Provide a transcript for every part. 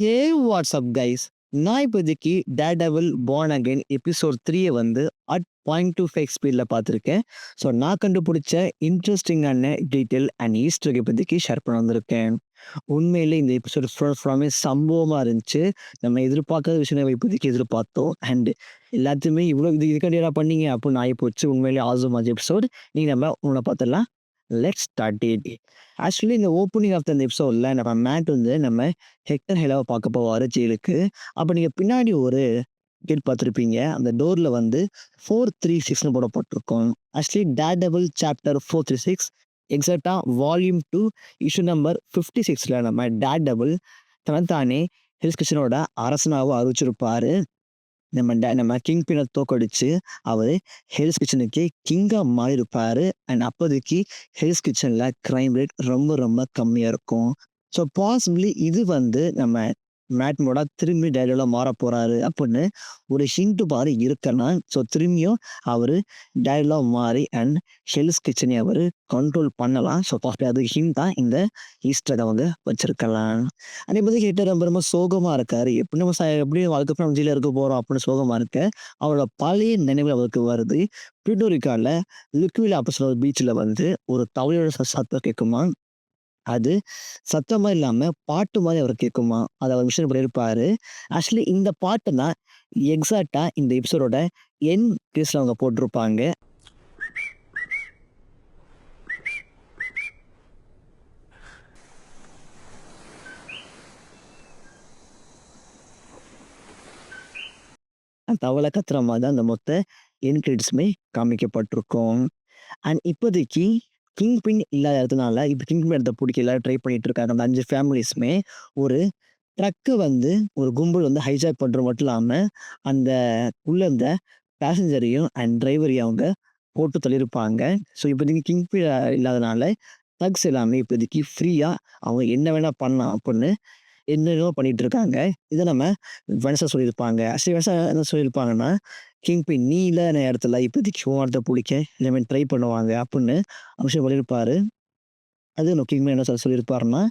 ஹே WhatsApp guys, நான் இப்போதைக்கு Daredevil born again episode 3 வந்து அட் 0.25 ஸ்பீடில் பார்த்துருக்கேன். ஸோ நான் கண்டுபிடிச்ச இன்ட்ரெஸ்டிங்கான டீட்டெயில் அண்ட் ஈஸ்டர் இப்போதைக்கு ஷேர் பண்ண வந்திருக்கேன். உண்மையிலே இந்த எபிசோட் ஃபுல்லாமே சம்பவமாக இருந்துச்சு. நம்ம எதிர்பார்க்காத விஷயம் நம்ம இப்போதைக்கு எதிர்பார்த்தோம். அண்ட் எல்லாத்தையுமே இவ்வளோ இதுக்காண்டியா பண்ணீங்க அப்படின்னு ஆகி போச்சு. உண்மையிலே ஆசமாச்சு எபிசோட். நீங்கள் நம்ம உங்களை பார்த்துடலாம். Let's start it. ஆக்சுவலி இந்த ஓப்பனிங் ஆஃப் த எபிசோட்ல நம்ம மேட் வந்து நம்ம ஹெக்டர் ஹெலாவை பார்க்க போவாரு ஜெயிலுக்கு. அப்போ நீங்க பின்னாடி ஒரு கேட் பார்த்துருப்பீங்க. அந்த டோர்ல வந்து 436ன்னு போடப்பட்டிருக்கும். ஆக்சுவலி டேர்டெவில் சாப்டர் 436 எக்ஸாக்டா வால்யூம் 2 இஷ்யூ நம்பர் 56ல நம்ம டேர்டெவில் தனத்தானே ஹில்ஸ் கிச்சனோட அரசனாக அறிவிச்சிருப்பாரு. நம்ம கிங் பின்னை தோக்கடிச்சு அவரு ஹெல்ஸ் கிச்சனுக்கு கிங்கா மாறி இருப்பாரு. அண்ட் அப்போதைக்கு ஹெல்ஸ் கிச்சன்ல கிரைம் ரேட் ரொம்ப ரொம்ப கம்மியா இருக்கும். ஸோ பாசிபிளி இது வந்து நம்ம மேட்மோட திரும்பி டைலாக மாற போறாரு அப்படின்னு ஒரு ஹிண்ட் மாதிரி இருக்கலாம். ஸோ திரும்பியும் அவரு டைலாக மாறி அண்ட் ஹெல்ஸ் கிச்சனை அவரு கண்ட்ரோல் பண்ணலாம். ஸோ பாசிபிளி அது ஹிண்ட் தான் இந்த ஈஸ்டரை அவங்க வச்சிருக்கலாம். அதே மாதிரி ஹிட்டர் ரொம்ப ரொம்ப சோகமா இருக்காரு. எப்படி நம்ம எப்படியும் அதுக்கப்புறம் நம்ம ஜெயில இருக்க போறோம் அப்படின்னு சோகமா இருக்க, அவரோட பழைய நினைவுகள் அவருக்கு வருது. பிரிட்டோரிக்கால லிக்விட் ஆப்போசிட் பீச்ல வந்து ஒரு தவளையோட சத்தம் கேட்குமா. அது சத்தமா இல்லாம பாட்டு மாதிரி அவருக்கு கேட்குமா. அத அவர் விஷயம் பண்ணியிருப்பாரு. ஆக்சுவலி இந்த பாட்டு தான் எக்ஸாக்ட்டா இந்த எபிசோடோட எண்ட் கேஸ்ல அவங்க போட்டிருப்பாங்க. தவளை கத்துற மாதிரி தான் அந்த மொத்த எண்ட் கிரெடிட்ஸுமே காமிக்கப்பட்டிருக்கும். அண்ட் இப்போதைக்கு கிங் பின் இல்லாத இடத்துனால இப்போ கிங் பின் இடத்த பிடிக்க எல்லாரும் ட்ரை பண்ணிட்டு இருக்காங்க. அந்த 5 ஃபேமிலிஸுமே ஒரு ட்ரக்க வந்து ஒரு கும்பல் வந்து ஹைஜாக் பண்றது மட்டும் இல்லாம, அந்த உள்ள இருந்த பேசஞ்சரையும் அண்ட் டிரைவரையும் அவங்க போட்டு தள்ளியிருப்பாங்க. ஸோ இப்போதைக்கு கிங் பின் இல்லாதனால தக்ஸ் எல்லாமே இப்போதைக்கு ஃப்ரீயா அவங்க என்ன வேணா பண்ணலாம் அப்படின்னு என்னென்னமோ பண்ணிட்டு இருக்காங்க. இத நம்ம வெனஸ்டா சொல்லியிருப்பாங்க. ஆக்சுவலி வெனஸ்டா என்ன சொல்லியிருப்பாங்கன்னா, கிங்பின் நீ இல்லாத இடத்துல இப்போதைக்கு உன் இடத்த புடிக்க எல்லாமே ட்ரை பண்ணுவாங்க அப்படின்னு விஷயம் சொல்லியிருப்பாரு. அது நம்ம கிங்பின் என்ன சொல்லியிருப்பாருன்னா,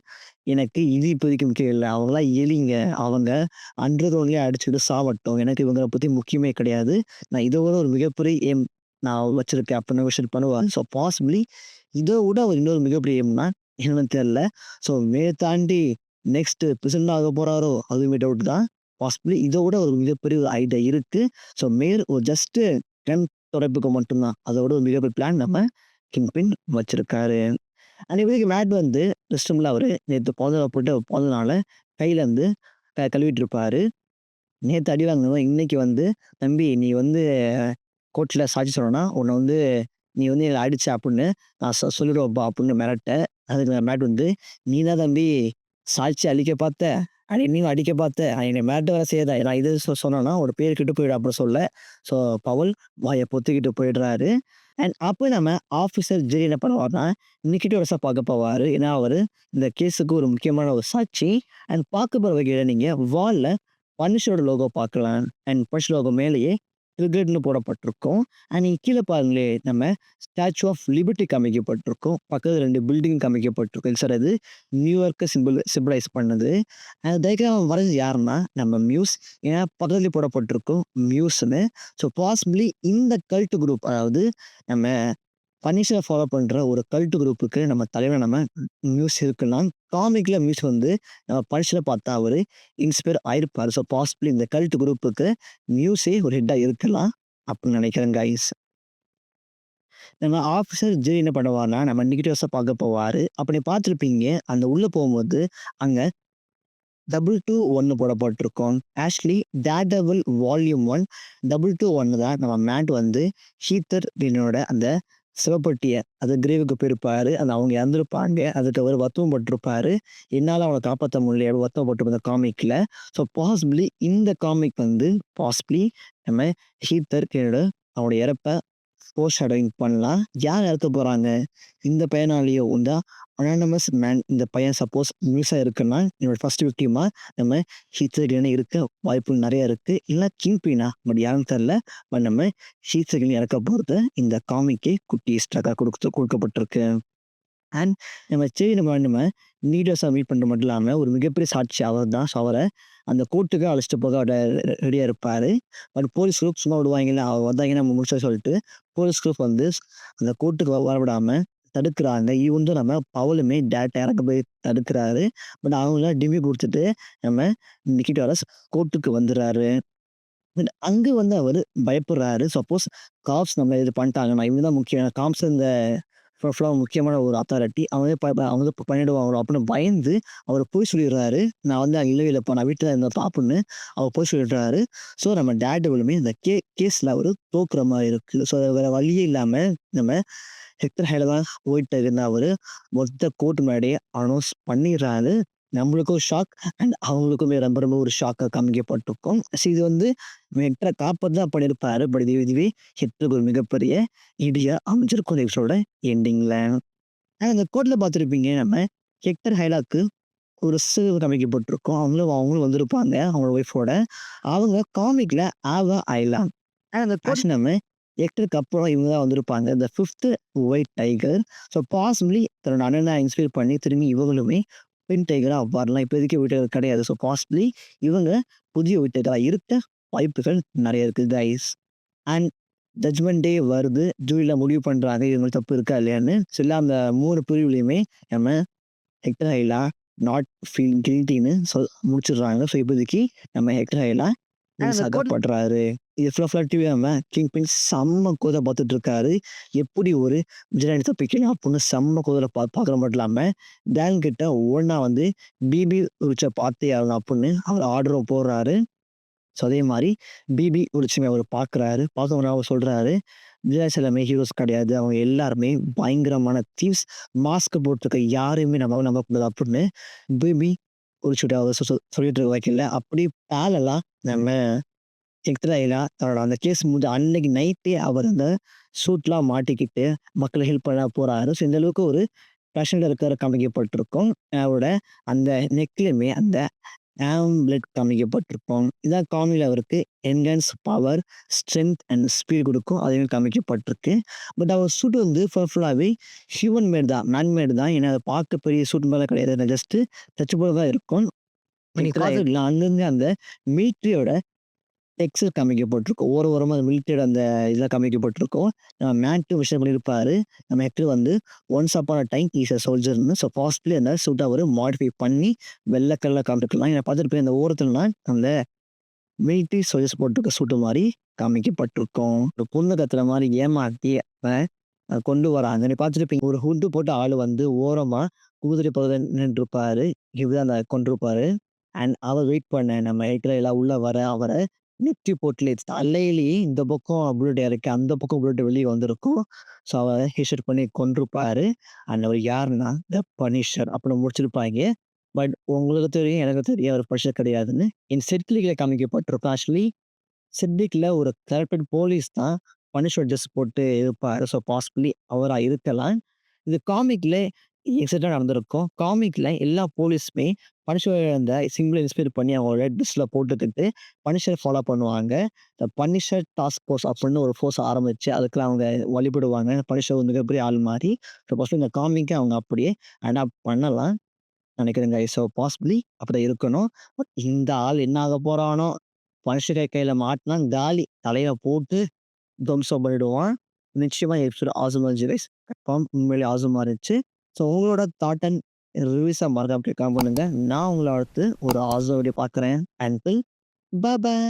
எனக்கு இது இப்போதைக்கு முக்கியம் இல்ல. அவங்கலாம் எலிங்க. அவங்க அண்டர் கிரவுண்ட்லயே அடிச்சுட்டு சாவட்டும். எனக்கு இவங்கள பத்தி முக்கியமே கிடையாது. நான் இத விட ஒரு மிகப்பெரிய எய்ம் நான் வச்சிருக்கேன் அப்படின்னு விஷயம் பண்ணுவாரு. ஸோ பாசிபிலி இத விட ஒரு இன்னொரு மிகப்பெரிய எய்ம்னா என்னன்னு தெரியல. ஸோ தாண்டி நெக்ஸ்ட் பிரசிடென்ட் ஆக போறாரோ? அதுவுமே டவுட் தான். பாசிபிலி இத விட ஒரு மிகப்பெரிய ஒரு ஐடியா இருக்கு. ஸோ ஒரு ஜஸ்ட் கண் துடைப்புக்கு மட்டும் தான். அதோட ஒரு மிகப்பெரிய பிளான் நம்ம கிங்பின் வச்சிருக்காரு. அன்னைக்கு மேட் வந்து ரெஸ்ட் ரூம்ல அவரு நேத்து போட்டு பொறந்தனால கையில இருந்து கழுவிட்டு இருப்பாரு. நேத்து அடி வாங்குனவன் இன்னைக்கு வந்து, "தம்பி நீ வந்து கோர்ட்ல சாட்சி சொல்லணும்னா, உன்ன வந்து நீ வந்து என்ன அடிச்ச அப்படின்னு நான் சொல்லிடுவேன்ப்பா" அப்படின்னு மிரட்ட, அதுக்கு மேட் வந்து, "நீ தான் தம்பி சாட்சி அழிக்க பார்த்த, என்னையும் அடிக்க பார்த்த, என்னை மிரட்ட வேற செய்யாத. நான் இது சொன்னேன்னா உன்னோட பேர் கெட்டு போயிடும்" அப்படின்னு சொல்ல, ஸோ பவுல் வாய பொத்திக்கிட்டு போயிடுறாரு. அண்ட் அப்ப நம்ம ஆஃபீசர் ஜெரி என்ன பண்ணுவாருன்னா, நிக்கிட்ட வருஷம் பார்க்க போவாரு. ஏன்னா அவரு இந்த கேஸுக்கு ஒரு முக்கியமான ஒரு சாட்சி. அண்ட் பார்க்க போற வகையில நீங்க வால்ல பனிஷரோட லோகோ பார்க்கலாம். அண்ட் பனிஷ் லோகோ மேலேயே ட்ரிகர்ட்ன்னு போடப்பட்டிருக்கும். அண்ட் நீங்க கீழ பாருங்களேன், நம்ம ஸ்டாச்சு ஆஃப் லிபர்ட்டி காமிக்கப்பட்டிருக்கும். பக்கத்துல 2 பில்டிங் காமிக்கப்பட்டிருக்கும். சார் அது நியூயார்க்க சிம்பலைஸ் பண்ணுது. அந்த டயகிராம் வரைஞ்சது யாருன்னா, நம்ம மியூஸ். ஏன்னா பக்கத்துலயே போடப்பட்டிருக்கும் மியூஸ்ன்னு. ஸோ பாசிபிலி இந்த கல்ட் குரூப், அதாவது நம்ம பனிஷரை ஃபாலோ பண்ற ஒரு கல்ட் குரூப்புக்கு நம்ம தலைவரா நம்ம மியூஸ் இருக்கலாம். காமிக்ல மியூஸ் வந்து நம்ம பனிஷர பார்த்தா அவரு இன்ஸ்பயர் ஆயிருப்பாரு. ஸோ பாசிபிலி இந்த கல்ட் குரூப்புக்கு மியூஸே ஒரு ஹெட்டா இருக்கலாம் அப்படின்னு நினைக்கிறேன் கைஸ். நம்ம ஆஃபீசர் ஜெரி என்ன பண்ணுவார்னா, நம்ம நிகட்டிவ்ஸா பார்க்க போவாரு. அப்ப நீங்க பார்த்திருப்பீங்க, அந்த உள்ள போகும்போது அங்க 221 போடப்பட்டிருக்கும். ஆக்சுவலி டேர்டெவில் வால்யூம் 1 221 தான் நம்ம மேட் வந்து ஹீத்தர் கிரீனோட அந்த சிவப்பெட்டிய அது கிரேவுக்கு போயிருப்பாரு. அது அவங்க இறந்திருப்பாங்க. அதுக்கு அவரு வருத்தம் பட்டிருப்பாரு. என்னால அவன காப்பாத்த முடியல அப்படின்னு வருத்தம் பட்டிருப்பாரு இந்த காமிக்ல. ஸோ பாசிபிலி இந்த காமிக் வந்து பாசிபிலி நம்ம ஹீத்தர் கிரீனோட அவனுடைய இறப்ப ஃபோர் ஷேடோயிங் பண்ணலாம். யார் இறக்க போறாங்க? இந்த பையனாலயோ இந்த அனானிமஸ் மேன் இந்த பையன் சப்போஸ் மியூஸா இருக்குன்னா, என்னோட ஃபர்ஸ்ட் விக்டிமா நம்ம ஹீத் லெட்ஜர் இருக்க வாய்ப்புகள் நெறைய இருக்கு. இல்ல கிங் பின்னா பட் யாருன்னு தெரியல. பட் நம்ம ஹீத் லெட்ஜர் இறக்க போறது இந்த காமிக்கே குட்டி ஈஸ்டர் எக்கா கொடுக்கப்பட்டிருக்கு. அண்ட் நம்ம நீடர்ஸா மீட் பண்றது மட்டும் இல்லாம, ஒரு மிகப்பெரிய சாட்சி அவர் தான். ஸோ அவர அந்த கோர்ட்டுக்கு அழைச்சிட்டு போக ரெடியா இருப்பாரு. பட் போலீஸ் குரூப் சும்மா விடுவாங்கல்ல, அவர் வந்தாங்கன்னா நம்ம முடிச்சோம்னு சொல்லிட்டு, போலீஸ் குரூப் வந்து அந்த கோர்ட்டுக்கு வரவிடாம தடுக்குறாங்க. ஈவன் நம்ம பவுலுமே டைரக்ட்டா இறங்க போய் தடுக்குறாரு. பட் அவங்கலாம் டிம்மி குடுத்துட்டு நம்ம நிக்கிட்டாரஸ் கோர்ட்டுக்கு வந்துர்றாரு. பட் அங்க வந்து அவரு பயப்படுறாரு. சப்போஸ் காப்ஸ் நம்மள இது பண்ணிட்டாங்கன்னா, இவங்க தான் முக்கியம். காப்ஸ் இந்த ஃபுல்லா முக்கியமான ஒரு அத்தாரிட்டி. அவங்க வந்து பண்ணிடுவாங்களோ அப்படின்னு பயந்து அவரு பொய் சொல்லிடுறாரு. நான் வந்து அங்க இல்லவே இல்லப்பா. நான் வீட்ல தான் இருந்தேன்ப்பா அப்படின்னு அவர் பொய் சொல்லிடுறாரு. ஸோ நம்ம டேர்டெவிலுமே இந்த கேஸ்ல அவரு தோக்குற மாரி இருக்கு. ஸோ வேற வழியே இல்லாம நம்ம ஹெக்டர் ஹேல தான் போயிட்டு இருந்த அவரு மொத்த கோர்ட் முன்னாடியே அனௌன்ஸ் பண்ணிடுறாரு. நம்மளுக்கும் ஷாக் அண்ட் அவங்களுக்குமே ரொம்ப ரொம்ப ஒரு ஷாக்கா காமிக்கப்பட்டிருக்கும். ஸோ இது வந்து ஹெக்டர காப்பாத்த தான் பண்ணியிருப்பாரு. பட் இதுவே ஹெக்டருக்கு ஒரு மிகப்பெரிய இடியா அமைஞ்சிருக்கும் இந்த எபிசோட எண்டிங்ல. அந்த கோர்ட்ல பார்த்திருப்பீங்க நம்ம ஹெக்டர் ஹைலாக்கு ஒரு சிறு காமிக்கப்பட்டிருக்கும். அவங்களும் வந்திருப்பாங்க அவங்களோட ஒய்ஃபோட. அவங்க காமிக்ல ஆவா ஐலா. அந்த கோர்ட் நம்ம ஹெக்டருக்கு அப்புறம் இவங்க தான் வந்திருப்பாங்க. த 5த் ஒயிட் டைகர். ஸோ பாசிபிலி தன்னோட அண்ணன இன்ஸ்பயர் பண்ணி திரும்பி இவங்களுமே பெண் டைகரா வரலாம். இப்போதைக்கு ஒயிட் டைகர் கிடையாது. ஸோ பாசிபிலி இவங்க புதிய ஒயிட் டைகரா இருக்க வாய்ப்புகள் நெறைய இருக்கு கைஸ். அண்ட் ஜட்ஜ்மெண்ட் டே வருது. ஜூரில முடிவு பண்றாங்க. இவங்களுக்கு தப்பு இருக்கா இல்லையான்னு. ஸோ எல்லா அந்த 3 பிரிவுலயுமே நம்ம ஹெக்டர் ஹைலா நாட் ஃபீல் கில்ட்டின்னு முடிச்சிடுறாங்க. ஸோ இப்போதைக்கு நம்ம ஹெக்டர் ஹைலா சாகப்படுறாரு. இது ஃபுல்லா டிவி நம்ம கிங் பின் செம்ம கோத பார்த்துட்டு இருக்காரு. எப்படி ஒரு விஜயாண்டி தப்பிக்கலாம் அப்படின்னு செம்ம கோதல பார்க்குறது மட்டும் இல்லாம, டேன் கிட்ட ஒவ்வொன்னா வந்து பிபி உரிச்ச பார்த்தே ஆகணும் அப்படின்னு அவர் ஆர்டரும் போடுறாரு. ஸோ அதே மாரி பிபி உரிச்சுமே அவரு பார்க்குறாரு. பார்க்கவும் அவர் சொல்றாரு, விஜய் எல்லாமே ஹீரோஸ் கிடையாது. அவங்க எல்லாருமே பயங்கரமான தீவ்ஸ். மாஸ்க் போட்டிருக்க யாரையுமே நம்ம நம்பக்கூடாது அப்படின்னு பிபி உரிச்சுட்டு அவர் சொல்லிட்டு இருக்க வைக்கல. அப்படி பேரலலா நம்ம எக்ஸ்ட்ரா தன்னோட அந்த கேஸ் முடிஞ்ச அன்னைக்கு நைட்டே அவர் அந்த சூட்லாம் மாட்டிக்கிட்டு மக்களுக்கு ஹெல்ப் பண்ண போறாரு. ஸோ இந்த அளவுக்கு ஒரு பேஷன்ல இருக்கிற காமிக்கப்பட்டிருக்கும். அவரோட அந்த நெக்லயுமே அந்த ஆம்லெட் காமிக்கப்பட்டிருக்கும். இதான் காமில அவருக்கு enhance power, strength and speed குடுக்கும். அதுவும் காமிக்கப்பட்டிருக்கு. பட் அவர் சூட் வந்து ஃபுல்லாவே ஹியூமன் மேட் தான். மேன் மேட் தான். ஏன்னா அத பார்க்க பெரிய சூட் மாரிலாம் கிடையாது. ஜஸ்ட் ஸ்ட்ரெச்சபிள் தான் இருக்கும். நீங்க பார்த்துருக்கலாம் அங்கங்க அந்த மிலிட்டரியோட டெக்ஸ்ட் காமிக்கப்பட்டிருக்கும். ஓரமா அந்த மிலிட்டரியோட அந்த இதெல்லாம் காமிக்கப்பட்டிருக்கும். மேட்டும் விஷயம் பண்ணியிருப்பாரு. நம்ம ஹெக்டர் வந்து once upon a time is a சோல்ஜர்ன்னு. ஸோ பாசிபிலி அந்த சூட்ட அவரு மாடிஃபை பண்ணி வெள்ள கலர்ல காமிச்சிருக்கலாம். ஏன்னா பார்த்துருப்பேன் இந்த ஓரத்துலலாம் அந்த மிலிட்டரி சோல்ஜர்ஸ் போட்டிருக்க சூட்டு மாரி காமிக்கப்பட்டிருக்கும். ஒரு பொண்ணு கத்துற மாரி ஏமாத்தி கொண்டு வராங்க. நீ பார்த்துருப்பீங்க. ஒரு ஹுட் போட்ட ஆளு வந்து ஓரமா குதிரை பக்கத்துல நின்னுட்டுருப்பாரு. இப்படிதான் அந்த கொண்டிருப்பாரு. அண்ட் அவர் வெயிட் பண்ண நம்ம ஹெக்டர் எல்லாம் உள்ள வர அவர நெத்தி போட்டுலே தலையிலேயே இந்த பக்கம் புல்லட் இறக்கி, அந்த பக்கம் புல்லட் வெளிய வந்திருக்கும். ஸோ அவர ஹெட்ஷாட் பண்ணி கொன்றுப்பாரு. அண்ட் அவர் யாருன்னா, த பனிஷர் அப்படின்னு முடிச்சிருப்பாய்ங்க. பட் உங்களுக்கு தெரியும், எனக்கு தெரியும் அவர் பனிஷர் கிடையாதுன்னு. என் செட்லிங்ல காமிக்கப்பட்டிருக்கும். ஆக்சுவலி சித்திக்ல ஒரு கரப்டட் போலீஸ் தான் பனிஷ்மென்ட் ஜஸ்ட் போட்டு இருப்பாரு. ஸோ பாசிபிலி அவரா இருக்கலாம். இது காமிக்ல எக்ஸாக்ட்டா நடந்திருக்கும். காமிக்ல எல்லா போலீஸுமே பனிஷ்மென்ட் அந்த சிம்பிள இன்ஸ்பயர் பண்ணி அவங்களோட ட்ரெஸ்ல போட்டுக்கிட்டு பனிஷர் ஃபாலோ பண்ணுவாங்க. இந்த பனிஷர் டாஸ்க் ஃபோர்ஸ் அப்படின்னு ஒரு ஃபோர்ஸ் ஆரம்பிச்சு அதுக்கெல்லாம் அவங்க வழிபடுவாங்க. பனிஷர் ஒரு மிகப்பெரிய ஆள் மாரி. ஸோ ஃபர்ஸ்ட் இந்த காமிக்க அவங்க அப்படியே அடாப்ட் பண்ணலாம் நினைக்கிறேன் கைஸ். ஸோ பாசிபிலி அப்படிதான் இருக்கணும். பட் இந்த ஆள் என்ன ஆக போறானோ? பனிஷ்டர் கையில மாட்டுனா காலி. தலையில போட்டு துவம்சம் பண்ணிடுவான். நிச்சயமா எபிசோட் ஆசமா இருந்துச்சு கைஸ். கன்ஃபார்ம் உண்மையிலேயே ஆசமா இருந்துச்சு. ஸோ உங்களோட தாட் அண்ட் ரிவ்யூஸ மறக்காம கமெண்ட் பண்ணுங்க. நான் உங்கள அடுத்து ஒரு ஆசம் வீடியோ பார்க்குறேன். அண்டில் பாய் பாய்.